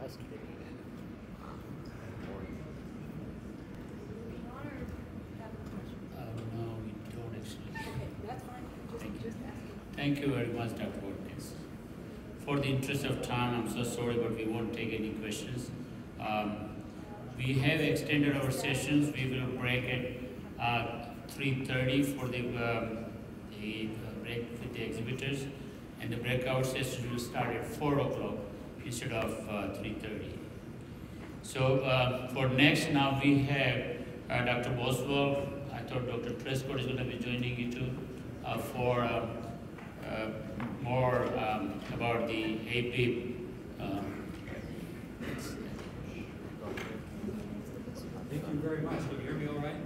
No, we don't actually. Okay, that's fine. Just asking. Thank you very much, Dr. Watkins. For the interest of time, I'm so sorry, but we won't take any questions. We have extended our sessions. We will break at 3:30 for the break with the exhibitors, and the breakout sessions will start at 4 o'clock instead of 3:30. So for next, now we have Dr. Boswell. I thought Dr. Trescott is going to be joining you too for more about the APIP. Thank you very much. Can you hear me all right?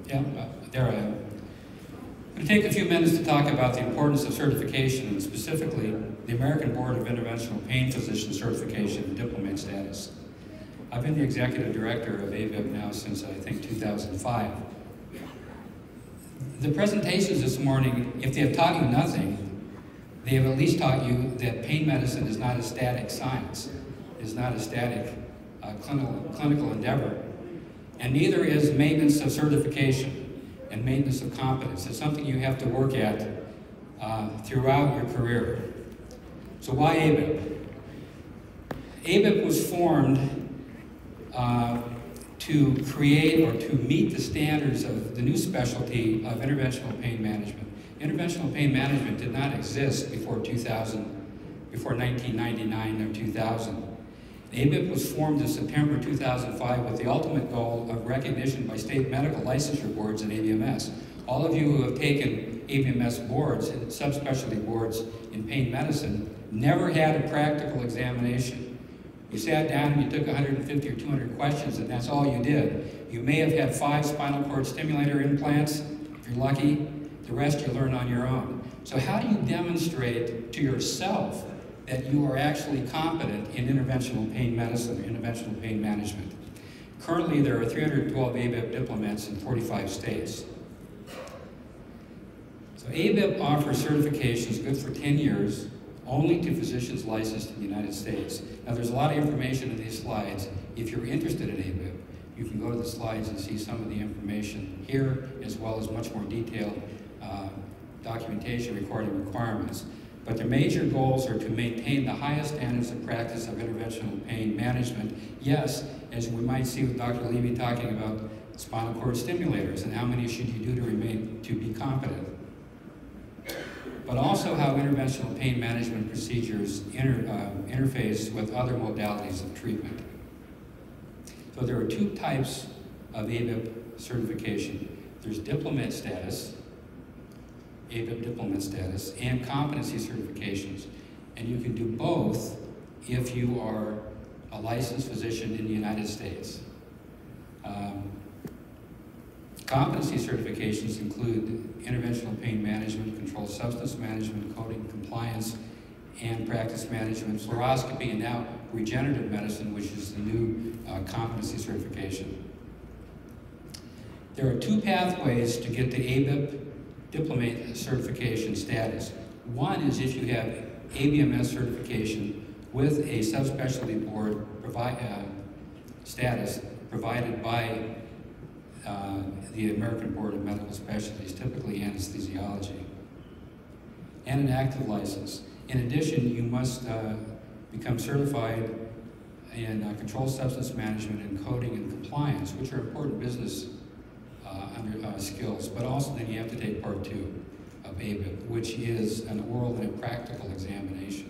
Yeah, there I am. I'm going to take a few minutes to talk about the importance of certification, and specifically the American Board of Interventional Pain Physician Certification and Diplomate Status. I've been the executive director of ABIP now since, I think, 2005. The presentations this morning, if they have taught you nothing, they have at least taught you that pain medicine is not a static science, is not a static clinical endeavor, and neither is maintenance of certification and maintenance of competence. It's something you have to work at throughout your career. So why ABIP? ABIP was formed to create or to meet the standards of the new specialty of interventional pain management. Interventional pain management did not exist before 1999 or 2000. ABIP was formed in September 2005 with the ultimate goal of recognition by state medical licensure boards and ABMS. All of you who have taken ABMS boards and subspecialty boards in pain medicine never had a practical examination. You sat down and you took 150 or 200 questions, and that's all you did. You may have had 5 spinal cord stimulator implants, if you're lucky. The rest you learn on your own. So how do you demonstrate to yourself that you are actually competent in interventional pain medicine, or interventional pain management? Currently, there are 312 ABIP diplomats in 45 states. So ABIP offers certifications good for 10 years, only to physicians licensed in the United States. Now, there's a lot of information in these slides. If you're interested in ABIP, you can go to the slides and see some of the information here, as well as much more detailed documentation recording requirements. But their major goals are to maintain the highest standards of practice of interventional pain management. Yes, as we might see with Dr. Levy talking about spinal cord stimulators and how many should you do to be competent. But also how interventional pain management procedures interface with other modalities of treatment. So there are 2 types of ABIP certification. There's diplomate status, ABIP diplomate status, and competency certifications. And you can do both if you are a licensed physician in the United States. Competency certifications include interventional pain management, controlled substance management, coding compliance, and practice management, fluoroscopy, and now regenerative medicine, which is the new competency certification. There are 2 pathways to get the ABIP diplomate certification status. One is if you have ABMS certification with a subspecialty board status provided by the American Board of Medical Specialties, typically anesthesiology, and an active license. In addition, you must become certified in controlled substance management and coding and compliance, which are important business skills, but also then you have to take part 2 of ABIP, which is an oral and a practical examination.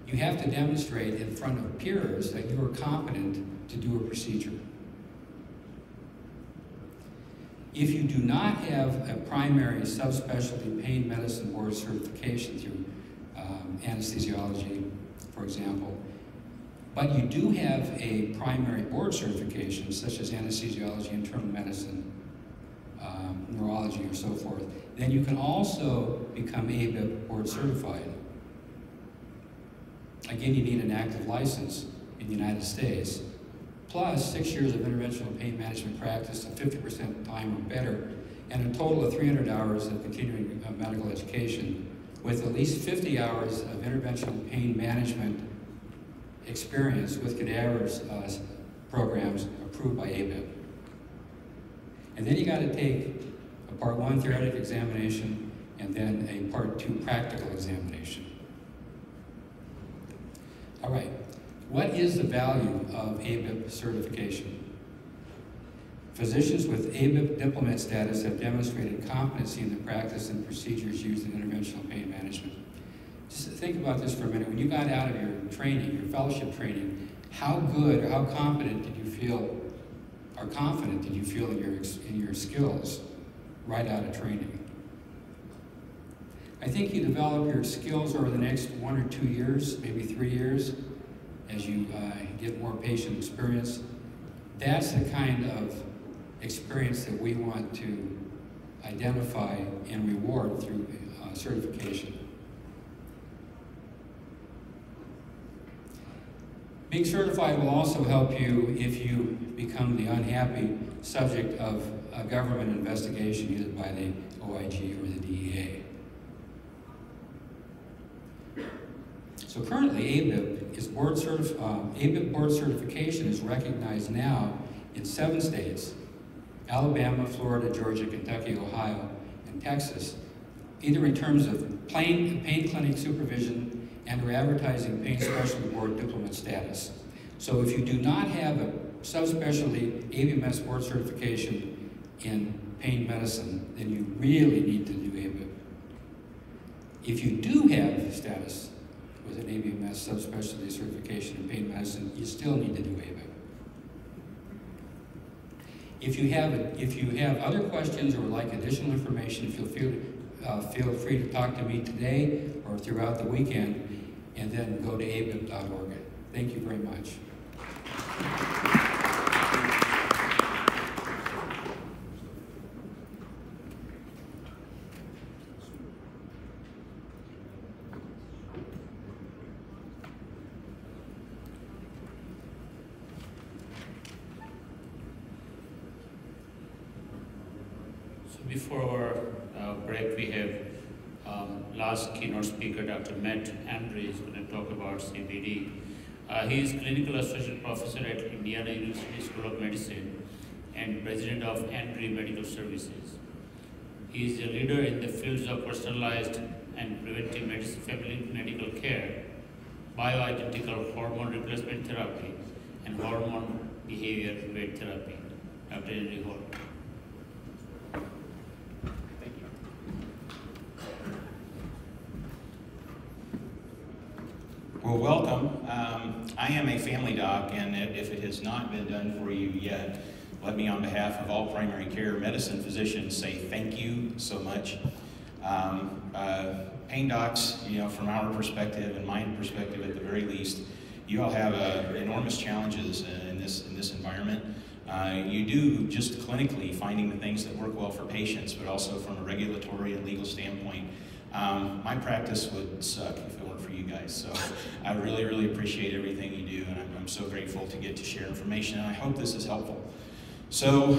You have to demonstrate in front of peers that you are competent to do a procedure. If you do not have a primary subspecialty pain medicine board certification through anesthesiology, for example, but you do have a primary board certification, such as anesthesiology, internal medicine, neurology, or so forth, then you can also become ABIP board certified. Again, you need an active license in the United States, plus 6 years of interventional pain management practice of 50% time or better, and a total of 300 hours of continuing medical education with at least 50 hours of interventional pain management experience with cadavers programs approved by ABIP. And then you got to take a Part 1 theoretic examination and then a Part 2 practical examination. All right, what is the value of ABIP certification? Physicians with ABIP diplomat status have demonstrated competency in the practice and procedures used in interventional pain management. Just think about this for a minute. When you got out of your training, your fellowship training, how good or how competent did you feel, or confident did you feel in your skills right out of training? I think you develop your skills over the next 1 or 2 years, maybe 3 years, as you get more patient experience. That's the kind of experience that we want to identify and reward through certification. Being certified will also help you if you become the unhappy subject of a government investigation either by the OIG or the DEA. So currently ABIP board certification is recognized now in 7 states: Alabama, Florida, Georgia, Kentucky, Ohio, and Texas, either in terms of pain clinic supervision and or advertising pain specialty board diplomat status. So if you do not have a subspecialty ABMS board certification in pain medicine, then you really need to do ABIP. If you do have status with an ABMS subspecialty certification in pain medicine, you still need to do ABIP. If you have other questions or would like additional information, feel free to talk to me today or throughout the weekend, and then go to abip.org. Thank you very much. Before our break, we have last keynote speaker, Dr. Matt Ambry, is going to talk about CBD. He is Clinical Associate Professor at Indiana University School of Medicine and President of Ambry Medical Services. He is a leader in the fields of personalized and preventive medicine, family medical care, bioidentical hormone replacement therapy, and hormone behavior weight therapy. Dr. Henry Hall. Well, welcome. I am a family doc, and if it has not been done for you yet, let me, on behalf of all primary care medicine physicians, say thank you so much. Pain docs, from our perspective and my perspective at the very least, you all have enormous challenges in this environment. You do just clinically finding the things that work well for patients, but also from a regulatory and legal standpoint. My practice would suck if it weren't for you guys, so I really, really appreciate everything you do, and I'm so grateful to get to share information, and I hope this is helpful. So,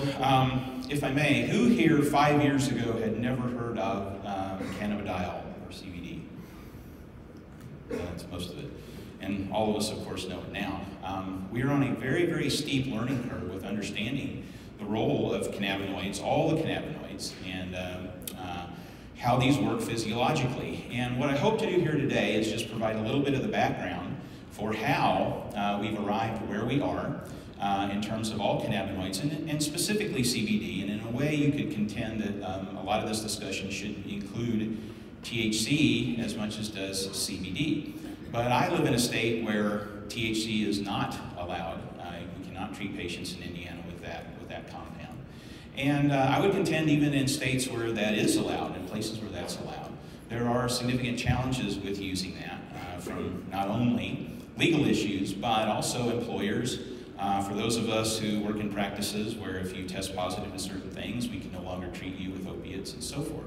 if I may, who here 5 years ago had never heard of cannabidiol or CBD? That's most of it. And all of us, of course, know it now. We are on a very, very steep learning curve with understanding the role of cannabinoids, all the cannabinoids, and how these work physiologically. And what I hope to do here today is just provide a little bit of the background for how we've arrived where we are in terms of all cannabinoids, and specifically CBD. And in a way, you could contend that a lot of this discussion should include THC as much as does CBD. But I live in a state where THC is not allowed. We cannot treat patients in Indiana with that compound. And I would contend even in states where that is allowed, in places where that's allowed, there are significant challenges with using that from not only legal issues, but also employers. For those of us who work in practices where if you test positive to certain things, we can no longer treat you with opiates and so forth.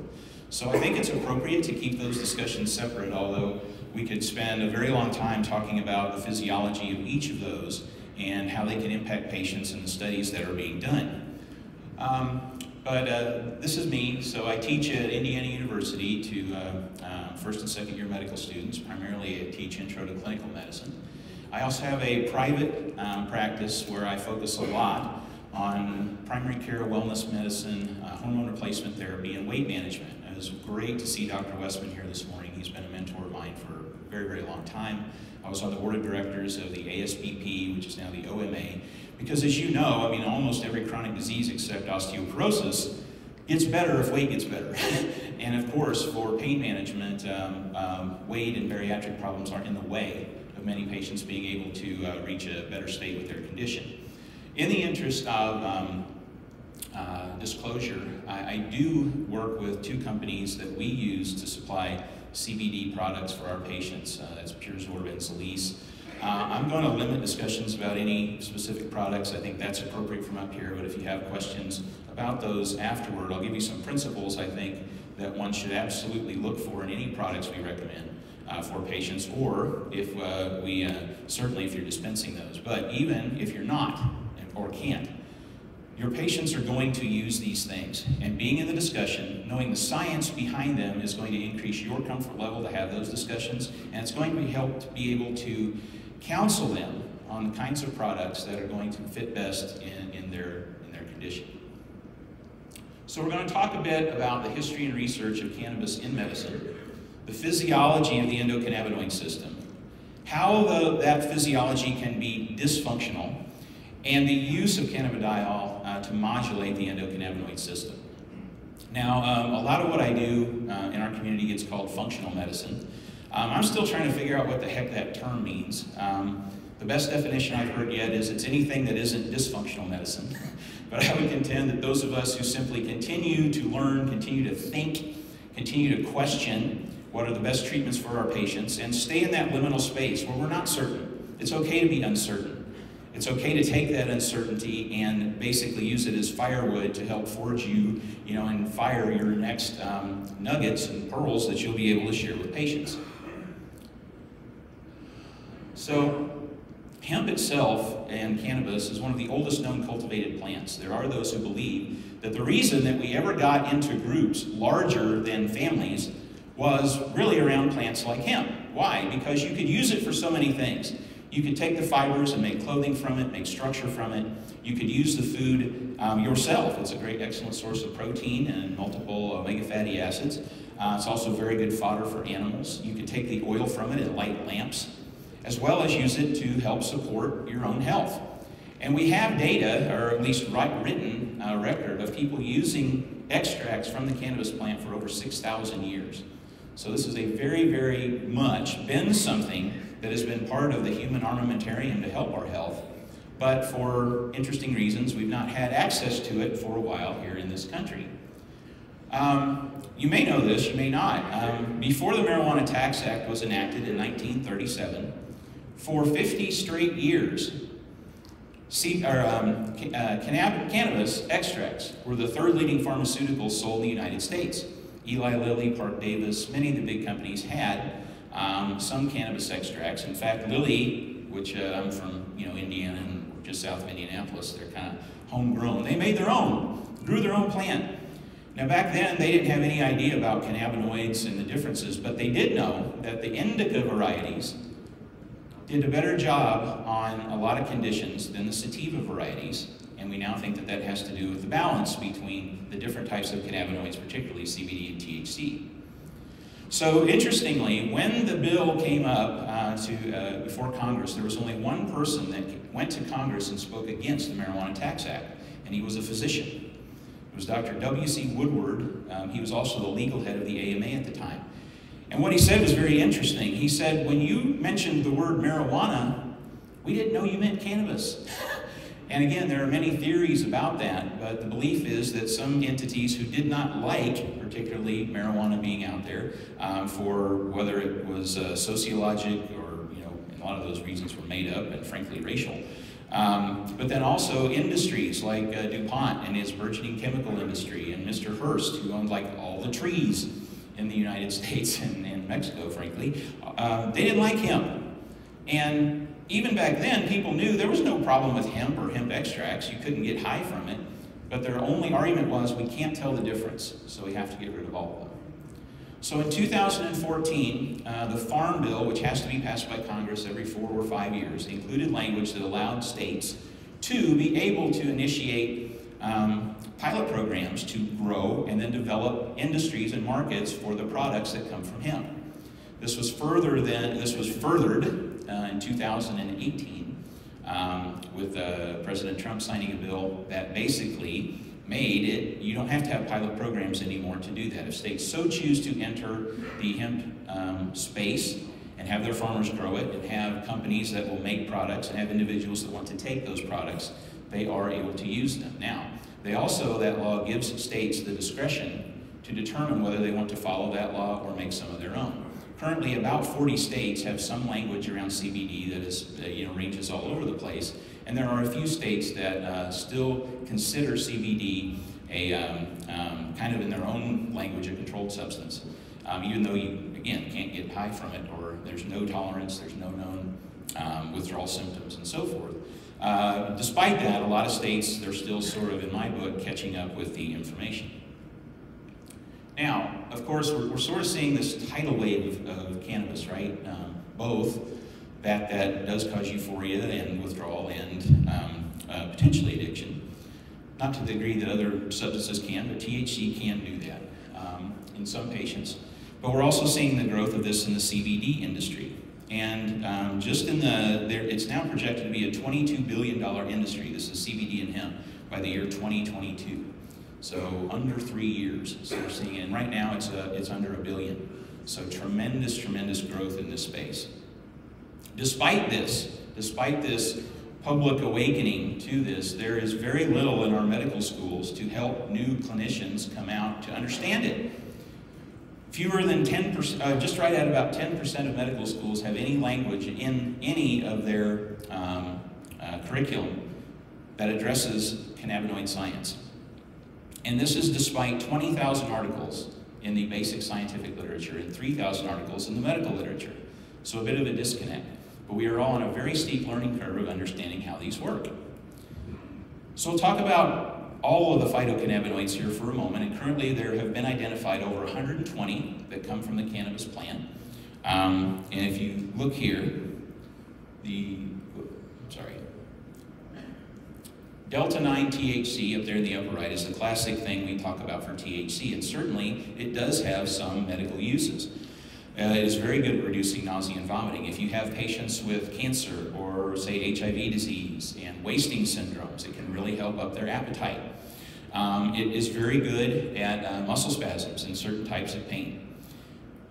So I think it's appropriate to keep those discussions separate, although we could spend a very long time talking about the physiology of each of those and how they can impact patients and the studies that are being done. But this is me. So I teach at Indiana University to first and second year medical students. Primarily I teach intro to clinical medicine. I also have a private practice where I focus a lot on primary care, wellness medicine, hormone replacement therapy, and weight management. It was great to see Dr. Westman here this morning. He's been a mentor of mine for a very, very long time. I was on the board of directors of the ASBP, which is now the OMA, because as you know, I mean, almost every chronic disease except osteoporosis gets better if weight gets better. And of course, for pain management, weight and bariatric problems aren't in the way of many patients being able to reach a better state with their condition. In the interest of disclosure, I do work with two companies that we use to supply CBD products for our patients. That's PureZorb and Zolease. I'm going to limit discussions about any specific products. I think that's appropriate from up here, but if you have questions about those afterward, I'll give you some principles I think that one should absolutely look for in any products we recommend for patients, or if certainly if you're dispensing those. But even if you're not or can't, your patients are going to use these things, and being in the discussion, knowing the science behind them is going to increase your comfort level to have those discussions, and it's going to be able to counsel them on the kinds of products that are going to fit best in their condition. So we're going to talk a bit about the history and research of cannabis in medicine, the physiology of the endocannabinoid system, how that physiology can be dysfunctional, and the use of cannabidiol to modulate the endocannabinoid system. Now, a lot of what I do in our community gets called functional medicine. I'm still trying to figure out what the heck that term means. The best definition I've heard yet is it's anything that isn't dysfunctional medicine. But I would contend that those of us who simply continue to learn, continue to think, continue to question what are the best treatments for our patients, and stay in that liminal space where we're not certain. It's okay to be uncertain. It's okay to take that uncertainty and basically use it as firewood to help forge you, and fire your next nuggets and pearls that you'll be able to share with patients. So, hemp itself and cannabis is one of the oldest known cultivated plants. There are those who believe that the reason that we ever got into groups larger than families was really around plants like hemp. Why? Because you could use it for so many things. You could take the fibers and make clothing from it, make structure from it. You could use the food yourself. It's a great, excellent source of protein and multiple omega fatty acids. It's also very good fodder for animals. You could take the oil from it and light lamps, as well as use it to help support your own health. And we have data, or at least written record, of people using extracts from the cannabis plant for over 6,000 years. So this is a very, very much been something that has been part of the human armamentarium to help our health. But for interesting reasons, we've not had access to it for a while here in this country. You may know this, you may not. Before the Marijuana Tax Act was enacted in 1937, for 50 straight years, cannabis extracts were the third leading pharmaceuticals sold in the United States. Eli Lilly, Park Davis, many of the big companies had some cannabis extracts. In fact, Lilly, which I'm from Indiana and just south of Indianapolis, they're kind of homegrown. They made their own, grew their own plant. Now back then, they didn't have any idea about cannabinoids and the differences, but they did know that the indica varieties did a better job on a lot of conditions than the sativa varieties. And we now think that that has to do with the balance between the different types of cannabinoids, particularly CBD and THC. So interestingly, when the bill came up before Congress, there was only one person that went to Congress and spoke against the Marijuana Tax Act, and he was a physician. It was Dr. W.C. Woodward. He was also the legal head of the AMA at the time. And what he said was very interesting. He said, when you mentioned the word marijuana, we didn't know you meant cannabis. And again, there are many theories about that, but the belief is that some entities who did not like, particularly marijuana being out there, for whether it was sociologic or, a lot of those reasons were made up and frankly racial. But then also industries like DuPont and his burgeoning chemical industry, and Mr. Hearst, who owned like all the trees in the United States and Mexico, frankly, they didn't like hemp. And even back then, people knew there was no problem with hemp or hemp extracts. You couldn't get high from it. But their only argument was, we can't tell the difference, so we have to get rid of all of them. So in 2014, the Farm Bill, which has to be passed by Congress every 4 or 5 years, included language that allowed states to be able to initiate pilot programs to grow and then develop industries and markets for the products that come from hemp. This was furthered in 2018 with President Trump signing a bill that basically made it, you don't have to have pilot programs anymore to do that. If states so choose to enter the hemp space and have their farmers grow it and have companies that will make products and have individuals that want to take those products, they are able to use them. Now, that law gives states the discretion to determine whether they want to follow that law or make some of their own. Currently, about 40 states have some language around CBD that is, ranges all over the place. And there are a few states that still consider CBD a kind of in their own language a controlled substance, even though you, again, can't get high from it, or there's no tolerance, there's no known withdrawal symptoms, and so forth. Despite that, a lot of states, they're still sort of, in my book, catching up with the information. Now, of course, we're sort of seeing this tidal wave of cannabis, right? Both that does cause euphoria and withdrawal and potentially addiction. Not to the degree that other substances can, but THC can do that in some patients. But we're also seeing the growth of this in the CBD industry. And it's now projected to be a $22 billion industry. This is CBD and hemp by the year 2022. So under 3 years. So we're seeing, and right now it's under $1 billion. So tremendous, tremendous growth in this space. Despite this public awakening to this, there is very little in our medical schools to help new clinicians come out to understand it. Fewer than 10%, just right at about 10% of medical schools have any language in any of their curriculum that addresses cannabinoid science. And this is despite 20,000 articles in the basic scientific literature and 3,000 articles in the medical literature. So a bit of a disconnect. But we are all on a very steep learning curve of understanding how these work. So we'll talk about all of the phytocannabinoids here for a moment. And currently there have been identified over 120 that come from the cannabis plant. And if you look here, Delta-9 THC up there in the upper right is the classic thing we talk about for THC, and certainly it does have some medical uses. It is very good at reducing nausea and vomiting. If you have patients with cancer or, say, HIV disease and wasting syndromes, it can really help up their appetite. It is very good at muscle spasms and certain types of pain.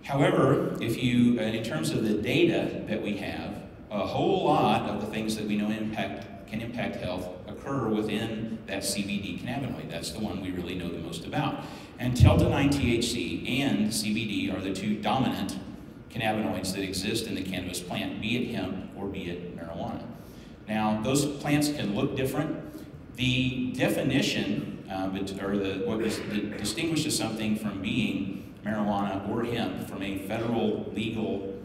However, in terms of the data that we have, a whole lot of the things that we know can impact health occur within that CBD cannabinoid. That's the one we really know the most about. And Delta-9 THC and CBD are the two dominant cannabinoids that exist in the cannabis plant, be it hemp or be it marijuana. Now, those plants can look different. The definition, what distinguishes something from being marijuana or hemp from a federal legal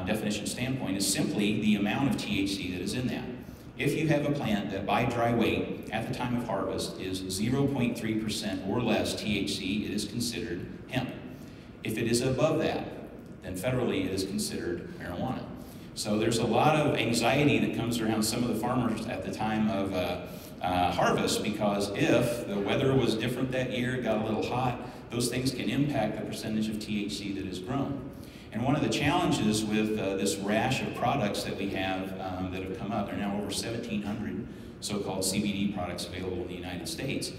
definition standpoint is simply the amount of THC that is in that. If you have a plant that by dry weight at the time of harvest is 0.3% or less THC, it is considered hemp. If it is above that, then federally it is considered marijuana. So there's a lot of anxiety that comes around some of the farmers at the time of harvest, because if the weather was different that year, it got a little hot, those things can impact the percentage of THC that is grown. And one of the challenges with this rash of products that we have that have come up, there are now over 1,700 so-called CBD products available in the United States.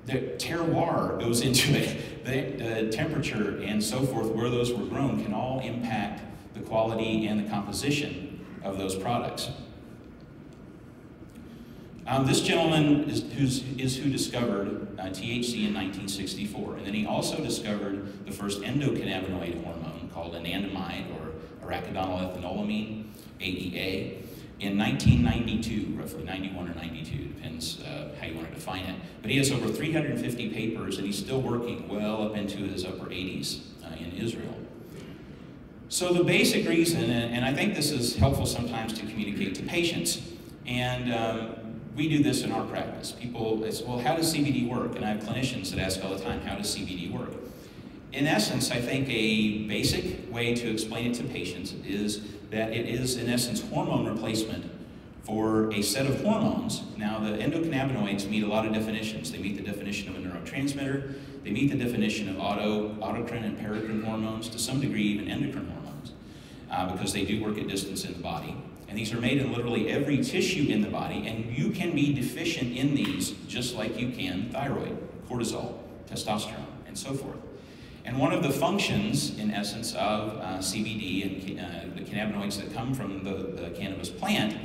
The terroir goes into it. The temperature and so forth, where those were grown, can all impact the quality and the composition of those products. This gentleman is who discovered THC in 1964, and then he also discovered the first endocannabinoid hormone called anandamide, or arachidonyl-ethanolamine, AEA, in 1992, roughly 91 or 92, depends how you want to define it. But he has over 350 papers, and he's still working well up into his upper 80s in Israel. So the basic reason, and I think this is helpful sometimes to communicate to patients, and we do this in our practice. People, it's, well, how does CBD work? And I have clinicians that ask all the time, how does CBD work? In essence, I think a basic way to explain it to patients is that it is, in essence, hormone replacement for a set of hormones. Now, the endocannabinoids meet a lot of definitions. They meet the definition of a neurotransmitter. They meet the definition of autocrine and paracrine hormones, to some degree even endocrine hormones, because they do work at distance in the body. And these are made in literally every tissue in the body, and you can be deficient in these just like you can thyroid, cortisol, testosterone, and so forth. And one of the functions, in essence, of CBD and the cannabinoids that come from the cannabis plant,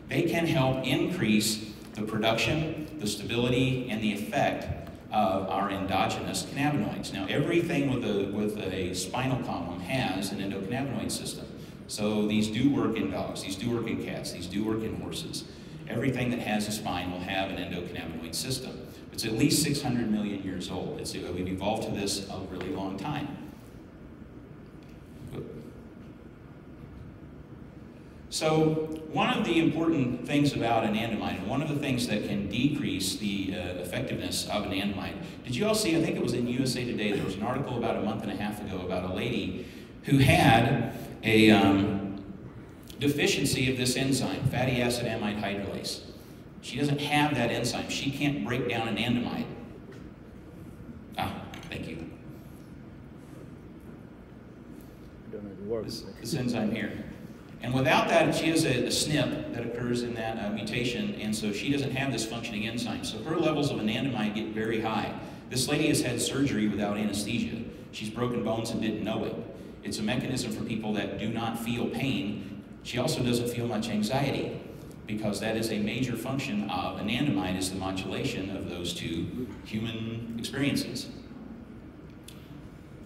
they can help increase the production, the stability, and the effect of our endogenous cannabinoids. Now, everything with a spinal column has an endocannabinoid system. So these do work in dogs, these do work in cats, these do work in horses. Everything that has a spine will have an endocannabinoid system. It's at least 600 million years old. We've evolved to this a really long time. So one of the important things about anandamide, and one of the things that can decrease the effectiveness of anandamide, did you all see, I think it was in USA Today, there was an article about a month and a half ago about a lady who had a deficiency of this enzyme, fatty acid amide hydrolase. She doesn't have that enzyme. She can't break down anandamide. Ah, thank you. This enzyme here. And without that, she has a SNP that occurs in that mutation, and so she doesn't have this functioning enzyme. So her levels of anandamide get very high. This lady has had surgery without anesthesia. She's broken bones and didn't know it. It's a mechanism for people that do not feel pain. She also doesn't feel much anxiety, because that is a major function of anandamide, is the modulation of those two human experiences.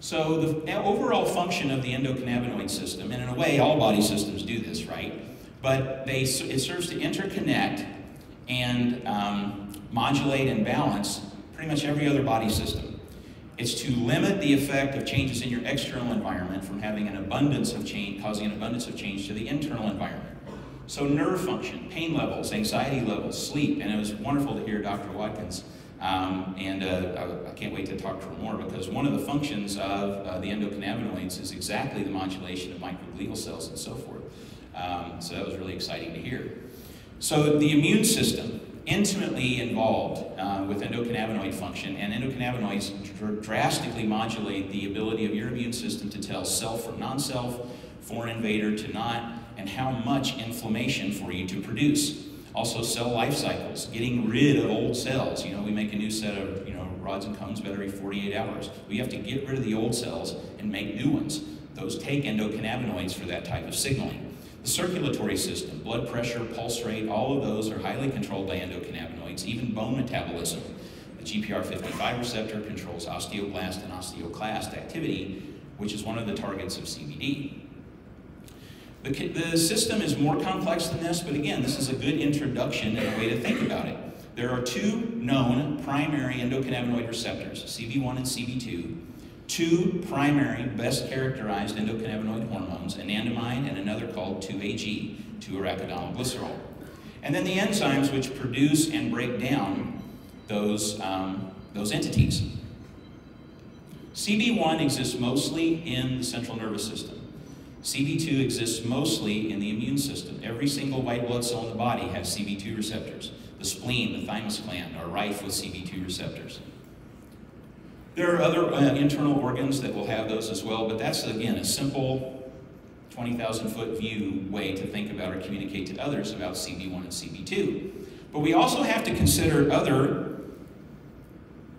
So the overall function of the endocannabinoid system, and in a way all body systems do this, right? But it serves to interconnect and modulate and balance pretty much every other body system. It's to limit the effect of changes in your external environment from having an abundance of change, causing an abundance of change to the internal environment. So nerve function, pain levels, anxiety levels, sleep, and it was wonderful to hear Dr. Watkins, I can't wait to talk to her more, because one of the functions of the endocannabinoids is exactly the modulation of microglial cells and so forth. So that was really exciting to hear. So the immune system, intimately involved with endocannabinoid function, and endocannabinoids drastically modulate the ability of your immune system to tell self from non-self, foreign invader to not, and how much inflammation for you to produce. Also cell life cycles, getting rid of old cells. You know, we make a new set of, rods and cones about every 48 hours. We have to get rid of the old cells and make new ones. Those take endocannabinoids for that type of signaling. The circulatory system, blood pressure, pulse rate, all of those are highly controlled by endocannabinoids, even bone metabolism. The GPR55 receptor controls osteoblast and osteoclast activity, which is one of the targets of CBD. The system is more complex than this, but again, this is a good introduction and a way to think about it. There are two known primary endocannabinoid receptors, CB1 and CB2, two primary best characterized endocannabinoid hormones, anandamide and another called 2-AG, 2-arachidonylglycerol. And then the enzymes which produce and break down those entities. CB1 exists mostly in the central nervous system. CB2 exists mostly in the immune system. Every single white blood cell in the body has CB2 receptors. The spleen, the thymus gland are rife with CB2 receptors. There are other internal organs that will have those as well, but that's, again, a simple 20,000-foot view way to think about or communicate to others about CB1 and CB2. But we also have to consider other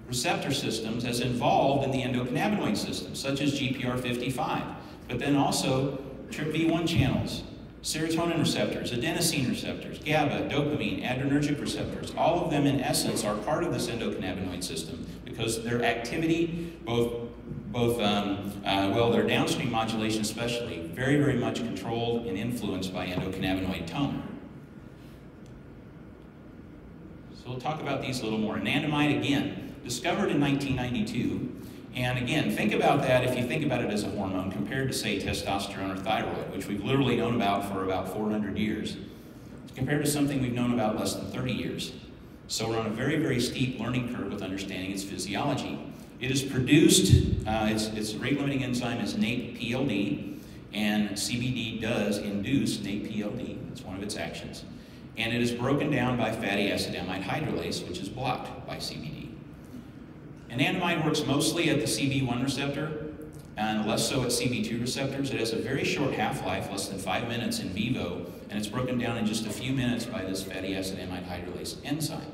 receptor systems as involved in the endocannabinoid system, such as GPR55. But then also TRPV1 channels, serotonin receptors, adenosine receptors, GABA, dopamine, adrenergic receptors. All of them, in essence, are part of this endocannabinoid system because their activity, their downstream modulation especially, very, very much controlled and influenced by endocannabinoid tone. So we'll talk about these a little more. Anandamide, again, discovered in 1992. And again, think about that if you think about it as a hormone compared to, say, testosterone or thyroid, which we've literally known about for about 400 years. compared to something we've known about less than 30 years. So we're on a very, very steep learning curve with understanding its physiology. It is produced, its rate-limiting enzyme is NAPE-PLD, and CBD does induce NAPE-PLD. It's one of its actions. And it is broken down by fatty acid amide hydrolase, which is blocked by CBD. Anandamide works mostly at the CB1 receptor, and less so at CB2 receptors. It has a very short half-life, less than 5 minutes in vivo, and it's broken down in just a few minutes by this fatty acid amide hydrolase enzyme.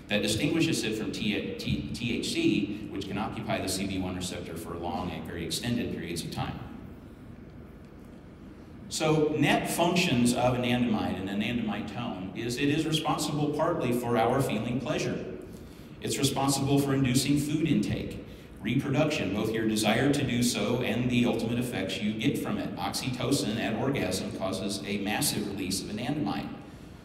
That distinguishes it from THC, which can occupy the CB1 receptor for long and very extended periods of time. So net functions of anandamide and anandamide tone is it is responsible partly for our feeling pleasure. It's responsible for inducing food intake, reproduction, both your desire to do so and the ultimate effects you get from it. Oxytocin at orgasm causes a massive release of anandamide.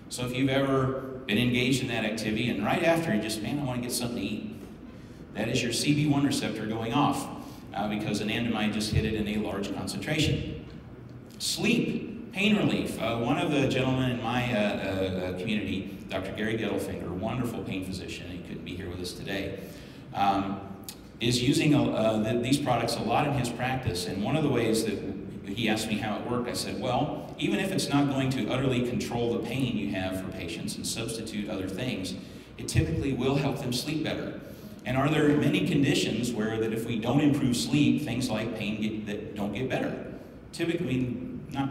So if you've ever been engaged in that activity and right after you just, man, I want to get something to eat, that is your CB1 receptor going off because anandamide just hit it in a large concentration. Sleep, pain relief. One of the gentlemen in my community, Dr. Gary Gettelfinger, wonderful pain physician, he couldn't be here with us today, is using these products a lot in his practice. And one of the ways that he asked me how it worked, I said, well, even if it's not going to utterly control the pain you have for patients and substitute other things, it typically will help them sleep better. And are there many conditions where that if we don't improve sleep, things like pain that don't get better? Typically,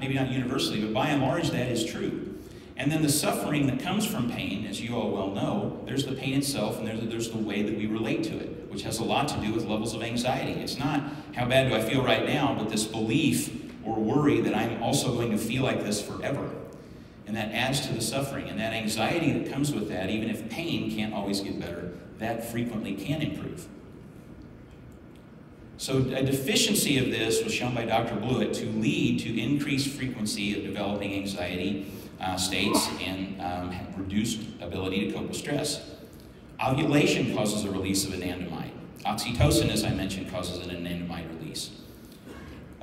maybe not universally, but by and large that is true. And then the suffering that comes from pain, as you all well know, there's the pain itself and there's the way that we relate to it, which has a lot to do with levels of anxiety. It's not how bad do I feel right now, but this belief or worry that I'm also going to feel like this forever. And that adds to the suffering. And that anxiety that comes with that, even if pain can't always get better, that frequently can improve. So a deficiency of this was shown by Dr. Blewett to lead to increased frequency of developing anxiety states and reduced ability to cope with stress. Ovulation causes a release of anandamide. Oxytocin, as I mentioned, causes an anandamide release.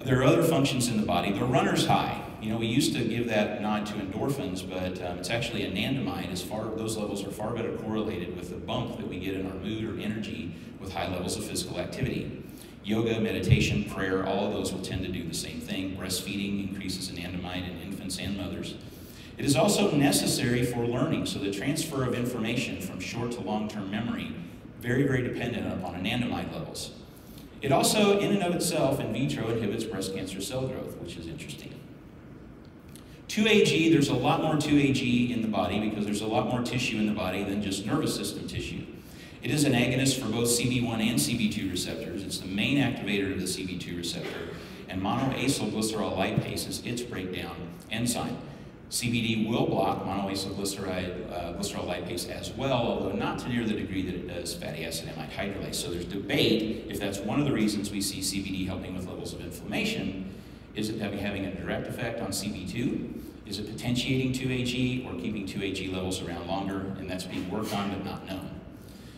There are other functions in the body. The runner's high. You know, we used to give that nod to endorphins, but it's actually anandamide. Those levels are far better correlated with the bump that we get in our mood or energy with high levels of physical activity. Yoga, meditation, prayer, all of those will tend to do the same thing. Breastfeeding increases anandamide in infants and mothers. It is also necessary for learning, so the transfer of information from short to long-term memory, very, very dependent upon anandamide levels. It also, in and of itself, in vitro, inhibits breast cancer cell growth, which is interesting. 2-AG, there's a lot more 2-AG in the body because there's a lot more tissue in the body than just nervous system tissue. It is an agonist for both CB1 and CB2 receptors. It's the main activator of the CB2 receptor, and monoacylglycerol lipase is its breakdown enzyme. CBD will block monoacylglycerol lipase as well, although not to near the degree that it does fatty acid amide hydrolase. So there's debate if that's one of the reasons we see CBD helping with levels of inflammation. Is it having a direct effect on CB2? Is it potentiating 2-AG or keeping 2-AG levels around longer? And that's being worked on but not known.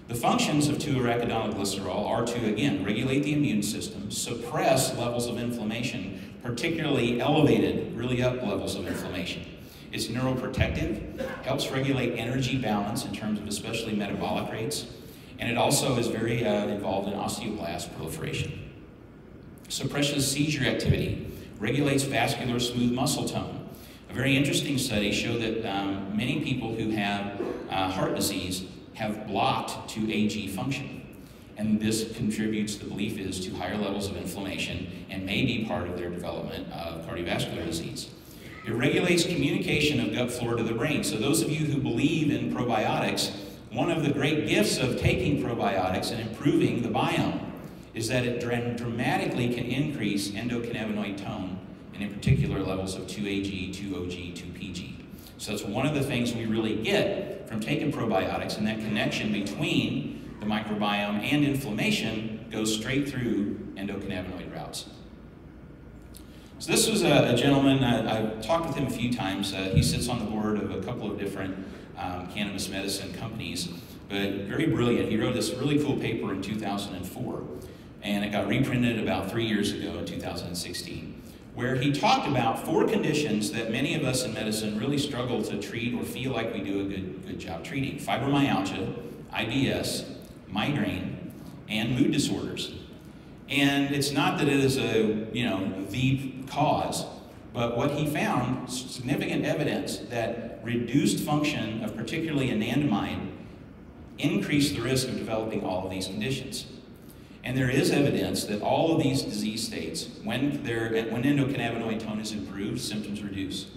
The functions of 2-arachidonoglycerol are to, again, regulate the immune system, suppress levels of inflammation, particularly elevated, really up levels of inflammation. It's neuroprotective, helps regulate energy balance in terms of especially metabolic rates, and it also is very involved in osteoblast proliferation. Suppresses seizure activity, regulates vascular smooth muscle tone. A very interesting study showed that many people who have heart disease have blocked 2-AG function. And this contributes, the belief is, to higher levels of inflammation and may be part of their development of cardiovascular disease. It regulates communication of gut flora to the brain. So those of you who believe in probiotics, one of the great gifts of taking probiotics and improving the biome is that it dramatically can increase endocannabinoid tone, and in particular levels of 2-AG, 2-OG, 2-PG. So that's one of the things we really get from taking probiotics, and that connection between the microbiome and inflammation goes straight through endocannabinoid routes. So this was a gentleman, I've talked with him a few times. He sits on the board of a couple of different cannabis medicine companies, but very brilliant. He wrote this really cool paper in 2004, and it got reprinted about 3 years ago in 2016, where he talked about 4 conditions that many of us in medicine really struggle to treat or feel like we do a good job treating: fibromyalgia, IBS, migraine, and mood disorders. And it's not that it is the cause, but what he found, significant evidence that reduced function of particularly anandamide increased the risk of developing all of these conditions. And there is evidence that all of these disease states, when endocannabinoid tone is improved, symptoms reduce.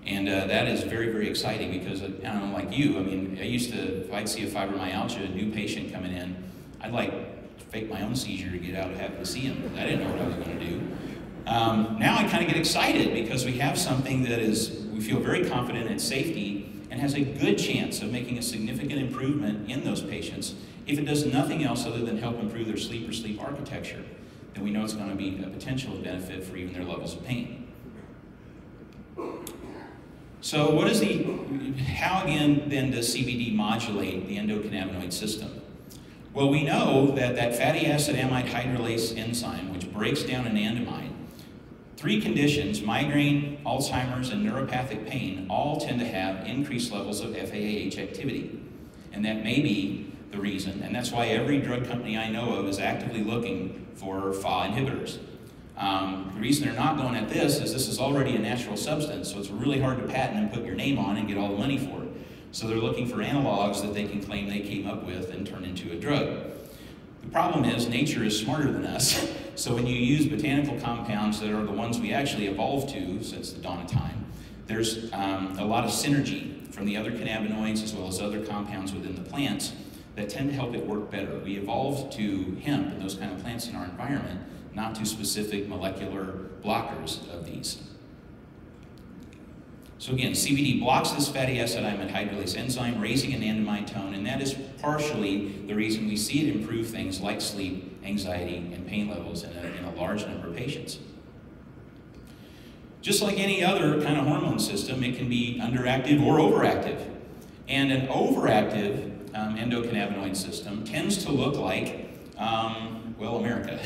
And that is very, very exciting because, I don't know, like you, I mean, if I'd see a fibromyalgia, a new patient coming in, I'd like fake my own seizure to get out of having to see him. I didn't know what I was going to do. Now I kind of get excited because we have something that we feel very confident in safety and has a good chance of making a significant improvement in those patients. If it does nothing else other than help improve their sleep or sleep architecture, then we know it's going to be a potential benefit for even their levels of pain. So how again then does CBD modulate the endocannabinoid system? Well, we know that fatty acid amide hydrolase enzyme, which breaks down anandamide, 3 conditions, migraine, Alzheimer's, and neuropathic pain, all tend to have increased levels of FAAH activity. And that may be the reason, and that's why every drug company I know of is actively looking for FAAH inhibitors. The reason they're not going at this is already a natural substance, so it's really hard to patent and put your name on and get all the money for it. So they're looking for analogs that they can claim they came up with and turn into a drug. The problem is nature is smarter than us, so when you use botanical compounds that are the ones we actually evolved to since the dawn of time, there's a lot of synergy from the other cannabinoids as well as other compounds within the plants that tend to help it work better. We evolved to hemp and those kind of plants in our environment, not to specific molecular blockers of these. So again, CBD blocks this fatty acid amide hydrolase enzyme, raising anandamide tone, and that is partially the reason we see it improve things like sleep, anxiety, and pain levels in a large number of patients. Just like any other kind of hormone system, it can be underactive or overactive. And an overactive endocannabinoid system tends to look like, well, America.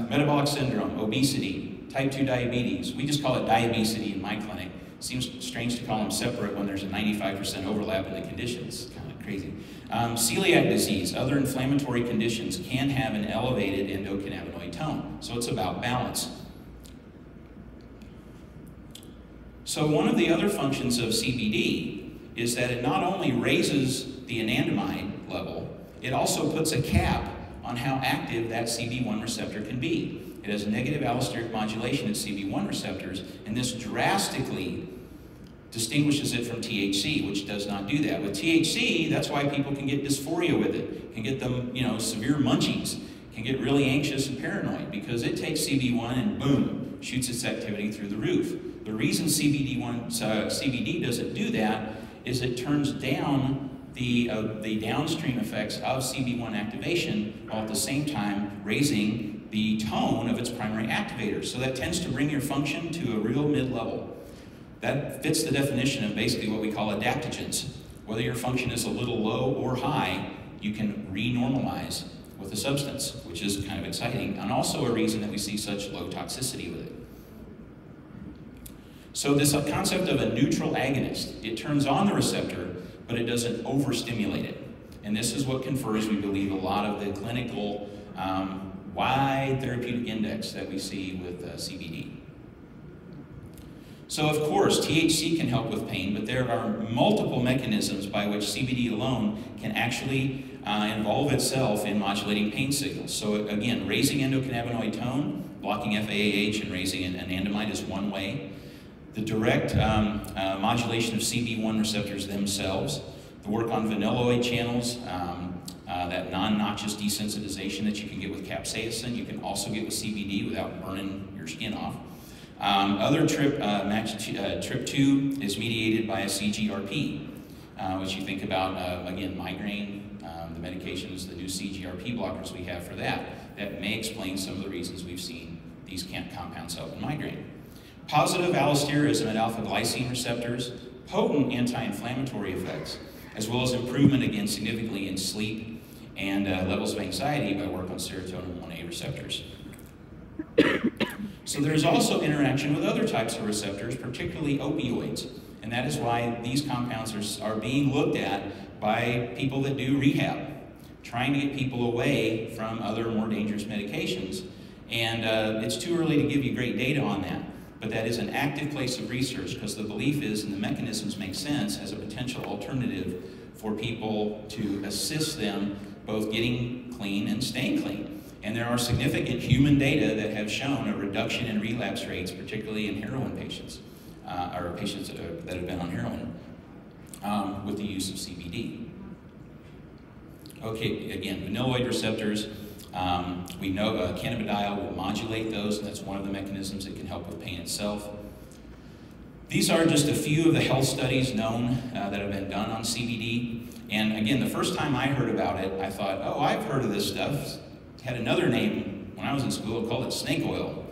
Metabolic syndrome, obesity, type 2 diabetes. We just call it diabesity in my clinic. Seems strange to call them separate when there's a 95% overlap in the conditions. Kind of crazy. Celiac disease, other inflammatory conditions can have an elevated endocannabinoid tone. So it's about balance. So one of the other functions of CBD is that it not only raises the anandamide level, it also puts a cap on how active that CB1 receptor can be. It has negative allosteric modulation in CB1 receptors, and this drastically distinguishes it from THC, which does not do that. With THC, that's why people can get dysphoria with it, can get them, severe munchies, can get really anxious and paranoid, because it takes CB1 and boom, shoots its activity through the roof. The reason CBD doesn't do that is it turns down the downstream effects of CB1 activation while at the same time raising the tone of its primary activators. So that tends to bring your function to a real mid-level. That fits the definition of basically what we call adaptogens. Whether your function is a little low or high, you can re-normalize with a substance, which is kind of exciting, and also a reason that we see such low toxicity with it. So this concept of a neutral agonist, it turns on the receptor, but it doesn't overstimulate it. And this is what confers, we believe, a lot of the clinical wide therapeutic index that we see with CBD. So of course, THC can help with pain, but there are multiple mechanisms by which CBD alone can actually involve itself in modulating pain signals. So again, raising endocannabinoid tone, blocking FAAH and raising anandamide is one way. The direct modulation of CB1 receptors themselves, the work on vanilloid channels, that non-noxious desensitization that you can get with capsaicin, you can also get with CBD without burning your skin off. Other TRP2 is mediated by a CGRP, which you think about, again, migraine, the medications, the new CGRP blockers we have for that. That may explain some of the reasons we've seen these compounds help in migraine. Positive allosterism at alpha-glycine receptors, potent anti-inflammatory effects, as well as improvement, again, significantly in sleep and levels of anxiety by work on serotonin 1A receptors. So there's also interaction with other types of receptors, particularly opioids. And that is why these compounds are being looked at by people that do rehab, trying to get people away from other more dangerous medications. And it's too early to give you great data on that, but that is an active place of research because the belief is, and the mechanisms make sense, as a potential alternative for people to assist them both getting clean and staying clean. And there are significant human data that have shown a reduction in relapse rates, particularly in heroin patients, or patients that have been on heroin, with the use of CBD. Okay, again, vanilloid receptors. We know cannabidiol will modulate those, and that's one of the mechanisms that can help with pain itself. These are just a few of the health studies known that have been done on CBD. And again, the first time I heard about it, I thought, oh, I've heard of this stuff. It had another name when I was in school, called it snake oil.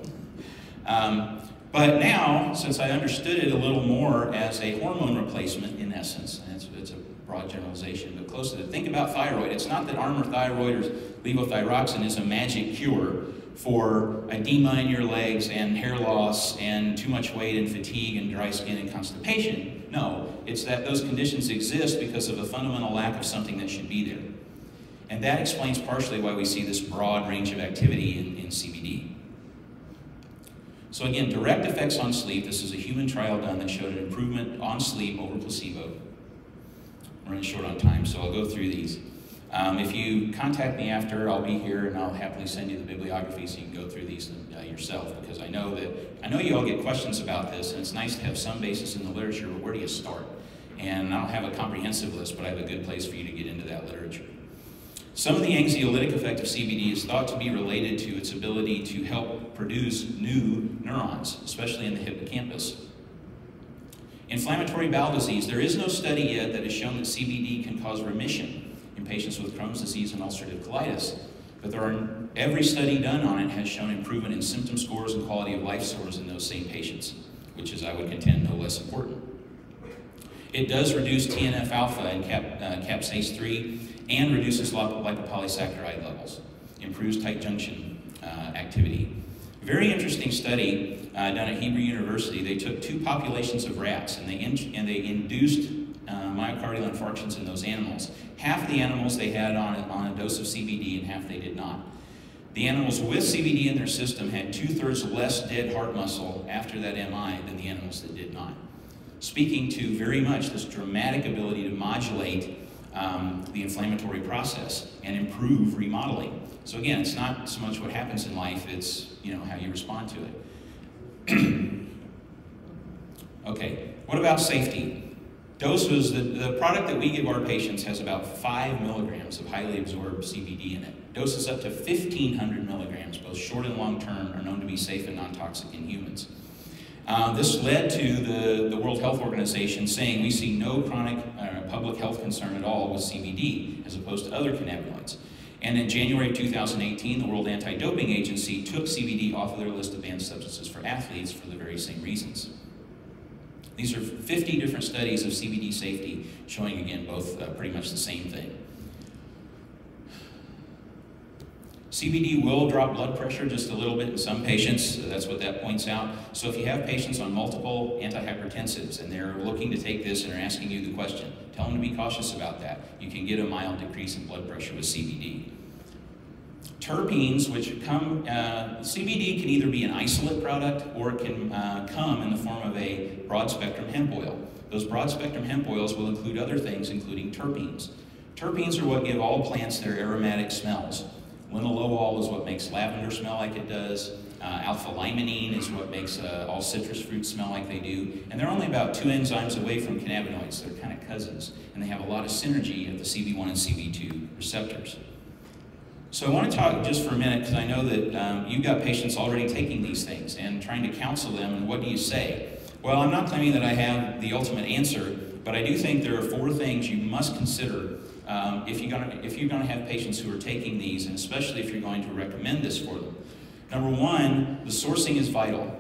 But now, since I understood it a little more as a hormone replacement in essence, and it's a broad generalization, but close to it, think about thyroid. It's not that Armour thyroid or levothyroxine is a magic cure for edema in your legs and hair loss and too much weight and fatigue and dry skin and constipation. No, it's that those conditions exist because of a fundamental lack of something that should be there. And that explains partially why we see this broad range of activity in CBD. So again, direct effects on sleep. This is a human trial done that showed an improvement on sleep over placebo. We're running short on time, so I'll go through these. If you contact me after, I'll be here and I'll happily send you the bibliography so you can go through these yourself, because I know you all get questions about this, and it's nice to have some basis in the literature, but where do you start? And I don't have a comprehensive list, but I have a good place for you to get into that literature. Some of the anxiolytic effect of CBD is thought to be related to its ability to help produce new neurons, especially in the hippocampus. Inflammatory bowel disease. There is no study yet that has shown that CBD can cause remission in patients with Crohn's disease and ulcerative colitis. But every study done on it has shown improvement in symptom scores and quality of life scores in those same patients, which is, I would contend, no less important. It does reduce TNF-alpha and capsase-3 and reduces lipopolysaccharide levels, improves tight junction activity. Very interesting study done at Hebrew University. They took two populations of rats and they induced myocardial infarctions in those animals. Half of the animals they had on a dose of CBD and half they did not. The animals with CBD in their system had 2/3 less dead heart muscle after that MI than the animals that did not. Speaking to very much this dramatic ability to modulate the inflammatory process and improve remodeling. So again, it's not so much what happens in life, it's how you respond to it. Okay, what about safety? Doses, the product that we give our patients has about 5 milligrams of highly absorbed CBD in it. Doses up to 1,500 milligrams, both short and long term, are known to be safe and non-toxic in humans. This led to the World Health Organization saying we see no chronic public health concern at all with CBD as opposed to other cannabinoids. And in January of 2018, the World Anti-Doping Agency took CBD off of their list of banned substances for athletes for the very same reasons. These are 50 different studies of CBD safety showing, again, both pretty much the same thing. CBD will drop blood pressure just a little bit in some patients. That's what that points out. So if you have patients on multiple antihypertensives and they're looking to take this and are asking you the question, tell them to be cautious about that. You can get a mild decrease in blood pressure with CBD. Terpenes, which come, CBD can either be an isolate product or it can come in the form of a broad-spectrum hemp oil. Those broad-spectrum hemp oils will include other things, including terpenes. Terpenes are what give all plants their aromatic smells. Linalool is what makes lavender smell like it does. Alpha-limonene is what makes all citrus fruits smell like they do. And they're only about 2 enzymes away from cannabinoids. They're kind of cousins. And they have a lot of synergy at the CB1 and CB2 receptors. So I want to talk just for a minute, because I know that you've got patients already taking these things and trying to counsel them, and what do you say? Well, I'm not claiming that I have the ultimate answer, but I do think there are 4 things you must consider if you're going to have patients who are taking these, and especially if you're going to recommend this for them. Number 1, the sourcing is vital.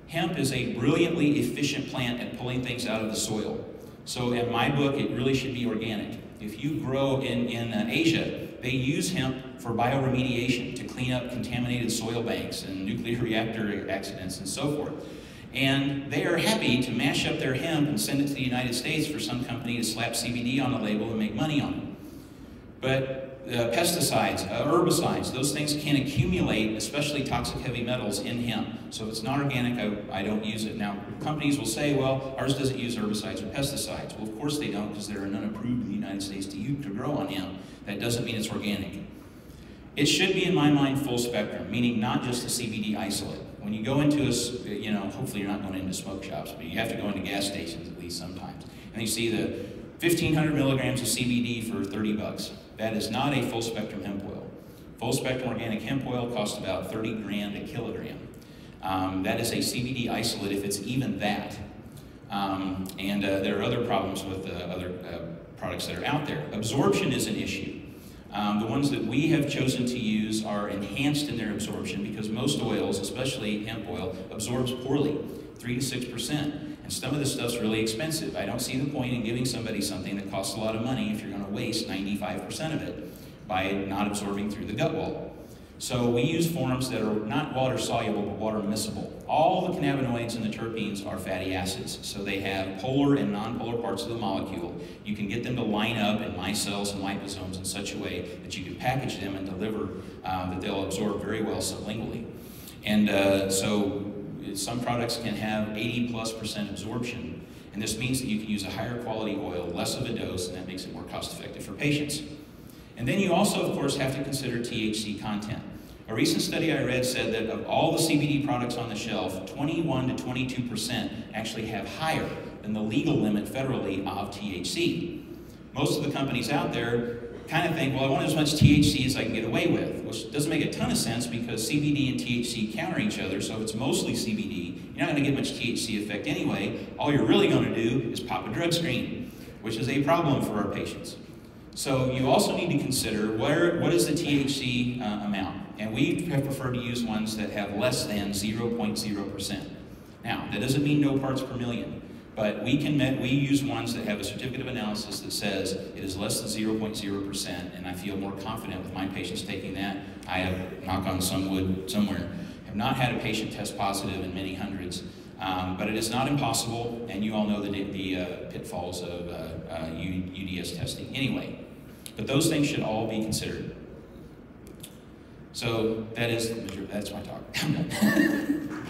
Hemp is a brilliantly efficient plant at pulling things out of the soil. So in my book, it really should be organic. If you grow in Asia, they use hemp for bioremediation, to clean up contaminated soil banks and nuclear reactor accidents and so forth. And they are happy to mash up their hemp and send it to the United States for some company to slap CBD on the label and make money on it. But pesticides, herbicides, those things can accumulate, especially toxic heavy metals in hemp. So if it's not organic, I don't use it. Now, companies will say, well, ours doesn't use herbicides or pesticides. Well, of course they don't, because there are none approved in the United States to grow on hemp. That doesn't mean it's organic. It should be, in my mind, full spectrum, meaning not just a CBD isolate. When you go into hopefully you're not going into smoke shops, but you have to go into gas stations at least sometimes. And you see the 1,500 milligrams of CBD for 30 bucks. That is not a full spectrum hemp oil. Full spectrum organic hemp oil costs about 30 grand a kilogram. That is a CBD isolate if it's even that. There are other problems with other products that are out there. Absorption is an issue. The ones that we have chosen to use are enhanced in their absorption because most oils, especially hemp oil, absorbs poorly, 3 to 6%. And some of this stuff's really expensive. I don't see the point in giving somebody something that costs a lot of money if you're going to waste 95% of it by not absorbing through the gut wall. So we use forms that are not water soluble but water miscible. All the cannabinoids and the terpenes are fatty acids, so they have polar and nonpolar parts of the molecule. You can get them to line up in micelles and liposomes in such a way that you can package them and deliver that they'll absorb very well sublingually. And so some products can have 80+% absorption, and this means that you can use a higher quality oil, less of a dose, and that makes it more cost effective for patients. And then you also, of course, have to consider THC content. A recent study I read said that of all the CBD products on the shelf, 21 to 22% actually have higher than the legal limit federally of THC. Most of the companies out there kind of think, well, I want as much THC as I can get away with, which doesn't make a ton of sense because CBD and THC counter each other, so if it's mostly CBD, you're not going to get much THC effect anyway. All you're really going to do is pop a drug screen, which is a problem for our patients. So you also need to consider what is the THC amount, and we have preferred to use ones that have less than 0.0%. Now, that doesn't mean no parts per million, but we use ones that have a certificate of analysis that says it is less than 0.0%, and I feel more confident with my patients taking that. I have, knock on some wood somewhere, have not had a patient test positive in many hundreds, but it is not impossible, and you all know the pitfalls of UDS testing anyway. But those things should all be considered. So that's my talk. I'm done.